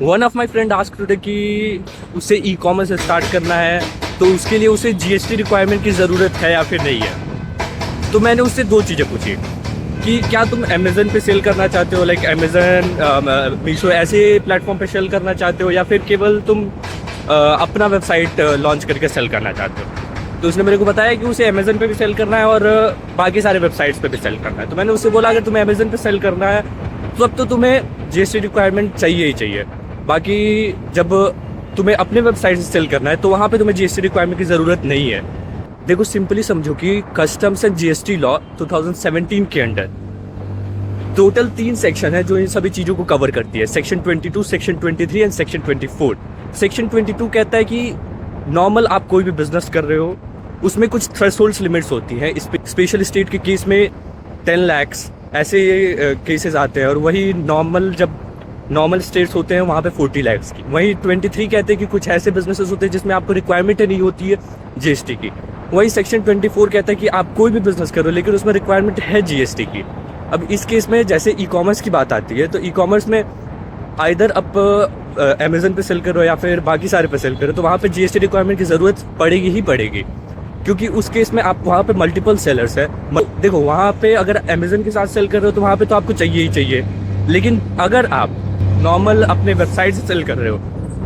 One of my friend ask today कि उसे e commerce start करना है, तो उसके लिए उसे जीएसटी रिक्वायरमेंट की ज़रूरत है या फिर नहीं है। तो मैंने उससे दो चीज़ें पूछी कि क्या तुम अमेज़न पे सेल करना चाहते हो, लाइक अमेज़न, मीशो ऐसे प्लेटफॉर्म पे सेल करना चाहते हो, या फिर केवल तुम अपना वेबसाइट लॉन्च करके सेल करना चाहते हो। तो उसने मेरे को बताया कि उसे अमेज़न पे भी सेल करना है और बाकी सारे वेबसाइट्स पे भी सेल करना है। तो मैंने उससे बोला अगर तुम्हें अमेज़न पे सेल करना है तो अब तो तुम्हें जीएसटी रिक्वायरमेंट चाहिए ही चाहिए। बाकी जब तुम्हें अपने वेबसाइट से सेल करना है तो वहाँ पे तुम्हें जीएसटी रिक्वायरमेंट की ज़रूरत नहीं है। देखो सिंपली समझो कि कस्टम्स एंड जीएसटी लॉ 2017 के अंडर टोटल 3 सेक्शन है जो इन सभी चीज़ों को कवर करती है। Section 22, section 23 and section 24। Section 22 कहता है कि नॉर्मल आप कोई भी बिजनेस कर रहे हो उसमें कुछ थ्रेशोल्ड लिमिट्स होती हैं। स्पेशल स्टेट के केस में 10 लाख ऐसे केसेस आते हैं, और वही जब नॉर्मल स्टेट्स होते हैं वहाँ पे 40 लाख की। वही 23 कहते हैं कि कुछ ऐसे बिजनेसेस होते हैं जिसमें आपको रिक्वायरमेंट नहीं होती है जीएसटी की। वही सेक्शन 24 कहता है कि आप कोई भी बिजनेस करो लेकिन उसमें रिक्वायरमेंट है जीएसटी की। अब इस केस में जैसे ई कॉमर्स की बात आती है तो ई कॉमर्स में आइदर आप अमेज़न पे सेल करो या फिर बाकी सारे पे सेल करो, तो वहाँ पे जीएसटी रिक्वायरमेंट की ज़रूरत पड़ेगी ही पड़ेगी, क्योंकि उस केस में आप वहाँ पे मल्टीपल सेलर्स है। देखो वहाँ पे अगर अमेज़न के साथ सेल कर रहे हो तो वहाँ पे तो आपको चाहिए ही चाहिए, लेकिन अगर आप नॉर्मल अपने वेबसाइट से सेल कर रहे हो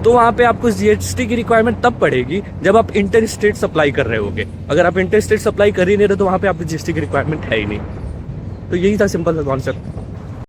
तो वहाँ पे आपको जीएसटी की रिक्वायरमेंट तब पड़ेगी जब आप इंटर स्टेट सप्लाई कर रहे होगे। अगर आप इंटर स्टेट सप्लाई कर ही नहीं रहे तो वहाँ पे आपको जीएसटी की रिक्वायरमेंट है ही नहीं। तो यही था सिंपल सा कॉन्सेप्ट।